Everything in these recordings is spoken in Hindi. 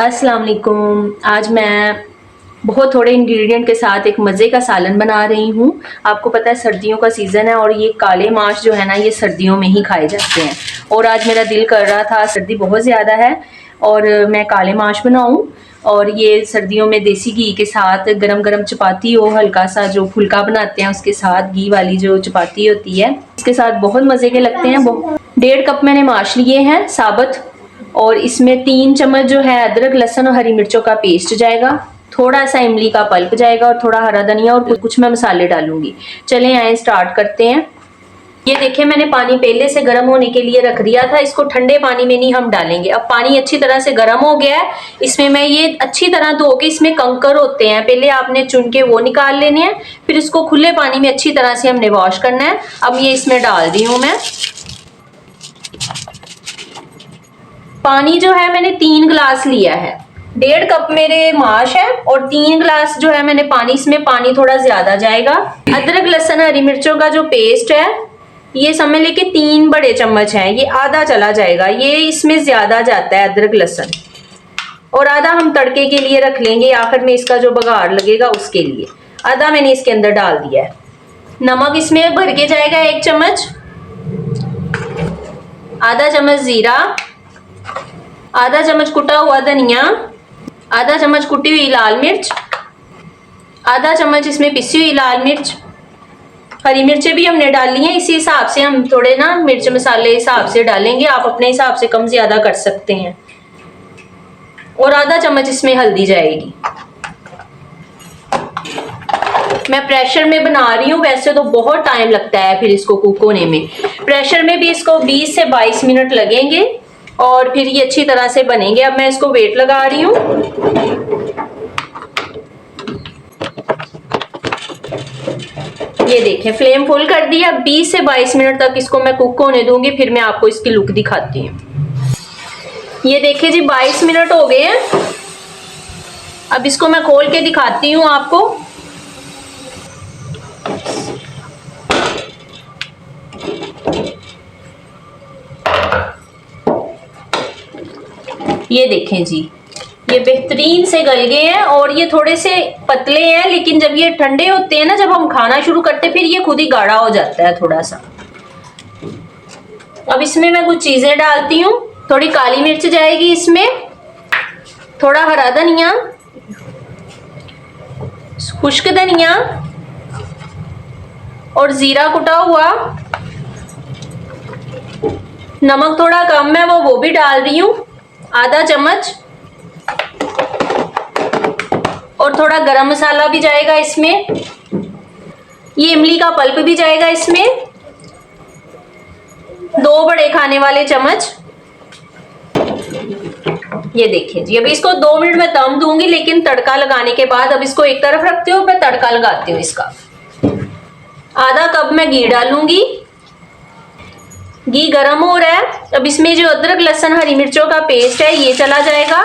अस्सलाम वालेकुम। आज मैं बहुत थोड़े इंग्रेडिएंट के साथ एक मज़े का सालन बना रही हूँ। आपको पता है सर्दियों का सीज़न है और ये काले माश जो है ना, ये सर्दियों में ही खाए जाते हैं। और आज मेरा दिल कर रहा था, सर्दी बहुत ज़्यादा है और मैं काले माश बनाऊँ। और ये सर्दियों में देसी घी के साथ गरम गरम चपाती हो, हल्का सा जो फुल्का बनाते हैं उसके साथ घी वाली जो चपाती होती है, इसके साथ बहुत मज़े के लगते हैं। 1.5 कप मैंने माश लिए हैं साबुत, और इसमें 3 चम्मच जो है अदरक लहसुन और हरी मिर्चों का पेस्ट जाएगा, थोड़ा सा इमली का पल्प जाएगा और थोड़ा हरा धनिया और कुछ मैं मसाले डालूंगी। चलें आए स्टार्ट करते हैं। ये देखिए मैंने पानी पहले से गर्म होने के लिए रख दिया था, इसको ठंडे पानी में नहीं हम डालेंगे। अब पानी अच्छी तरह से गर्म हो गया है, इसमें मैं ये अच्छी तरह धो के, इसमें कंकर होते हैं, पहले आपने चुन के वो निकाल लेने हैं, फिर इसको खुले पानी में अच्छी तरह से हमने वॉश करना है। अब ये इसमें डाल दी हूँ मैं। पानी जो है मैंने 3 गिलास लिया है, 1.5 कप मेरे माश है और 3 गिलास जो है मैंने पानी, इसमें पानी थोड़ा ज्यादा जाएगा। अदरक लहसुन हरी मिर्चों का जो पेस्ट है ये समझ लेके 3 बड़े चम्मच है, ये आधा चला जाएगा, ये इसमें ज्यादा जाता है अदरक लहसुन, और आधा हम तड़के के लिए रख लेंगे, आखिर में इसका जो बघार लगेगा उसके लिए। आधा मैंने इसके अंदर डाल दिया है। नमक इसमें भर के जाएगा 1 चम्मच, आधा चम्मच जीरा, आधा चम्मच कुटा हुआ धनिया, आधा चम्मच कुटी हुई लाल मिर्च, आधा चम्मच इसमें पिसी हुई लाल मिर्च। हरी मिर्चें भी हमने डाली हैं, इसी हिसाब से हम थोड़े ना मिर्च मसाले हिसाब से डालेंगे, आप अपने हिसाब से कम ज्यादा कर सकते हैं। और आधा चम्मच इसमें हल्दी जाएगी। मैं प्रेशर में बना रही हूँ, वैसे तो बहुत टाइम लगता है फिर इसको कुक होने में, प्रेशर में भी इसको 20 से 22 मिनट लगेंगे और फिर ये अच्छी तरह से बनेंगे। अब मैं इसको वेट लगा रही हूँ। ये देखें फ्लेम फुल कर दिया। 20 से 22 मिनट तक इसको मैं कुक होने दूंगी, फिर मैं आपको इसकी लुक दिखाती हूँ। ये देखिए जी 22 मिनट हो गए हैं। अब इसको मैं खोल के दिखाती हूँ आपको। ये देखें जी, ये बेहतरीन से गल गए हैं और ये थोड़े से पतले हैं, लेकिन जब ये ठंडे होते हैं ना, जब हम खाना शुरू करते हैं, फिर ये खुद ही गाढ़ा हो जाता है थोड़ा सा। अब इसमें मैं कुछ चीजें डालती हूँ। थोड़ी काली मिर्च जाएगी इसमें, थोड़ा हरा धनिया, खुश्क धनिया और जीरा कुटा हुआ। नमक थोड़ा कम है, वो भी डाल रही हूँ, आधा चम्मच। और थोड़ा गरम मसाला भी जाएगा इसमें, ये इमली का पल्प भी जाएगा इसमें, 2 बड़े खाने वाले चम्मच। ये देखिए जी, अभी इसको 2 मिनट में दम दूंगी, लेकिन तड़का लगाने के बाद अब इसको एक तरफ रखती हूँ, मैं तड़का लगाती हूँ इसका। आधा कप मैं घी डालूंगी। घी गरम हो रहा है, अब इसमें जो अदरक लहसुन हरी मिर्चों का पेस्ट है ये चला जाएगा।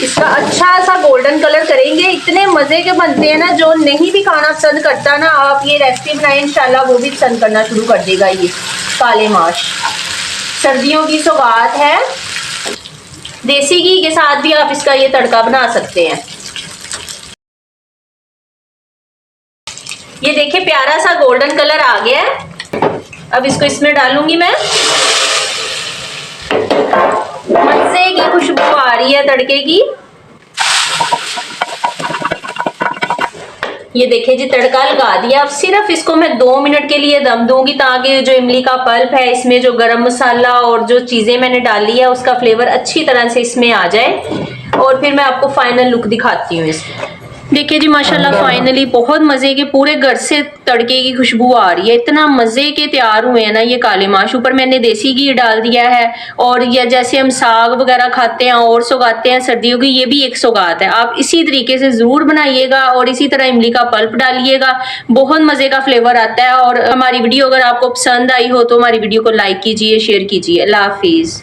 इसका अच्छा सा गोल्डन कलर करेंगे। इतने मजे के बनते हैं ना, जो नहीं भी खाना पसंद करता ना, आप ये रेसिपी बनाए इंशाल्लाह वो भी पसंद करना शुरू कर देगा। ये काले माश सर्दियों की सौगात है। देसी घी के साथ भी आप इसका ये तड़का बना सकते हैं। ये देखिए प्यारा सा गोल्डन कलर आ गया है। अब इसको इसमें डालूंगी मैं। मजे की खुशबू आ रही है तड़के की। ये देखिए जी तड़का लगा दिया। अब सिर्फ इसको मैं 2 मिनट के लिए दम दूंगी, ताकि जो इमली का पल्प है, इसमें जो गरम मसाला और जो चीजें मैंने डाली है उसका फ्लेवर अच्छी तरह से इसमें आ जाए, और फिर मैं आपको फाइनल लुक दिखाती हूँ इसकी। देखिए जी माशाल्लाह फाइनली बहुत मजे के पूरे घर से तड़के की खुशबू आ रही है। इतना मजे के तैयार हुए हैं ना ये काले माश। ऊपर मैंने देसी घी डाल दिया है, और या जैसे हम साग वगैरह खाते हैं और सौगाते हैं सर्दियों की, ये भी एक सौगात है। आप इसी तरीके से जरूर बनाइएगा और इसी तरह इमली का पल्प डालिएगा, बहुत मजे का फ्लेवर आता है। और हमारी वीडियो अगर आपको पसंद आई हो तो हमारी वीडियो को लाइक कीजिए, शेयर कीजिए। अल्लाह हाफिज।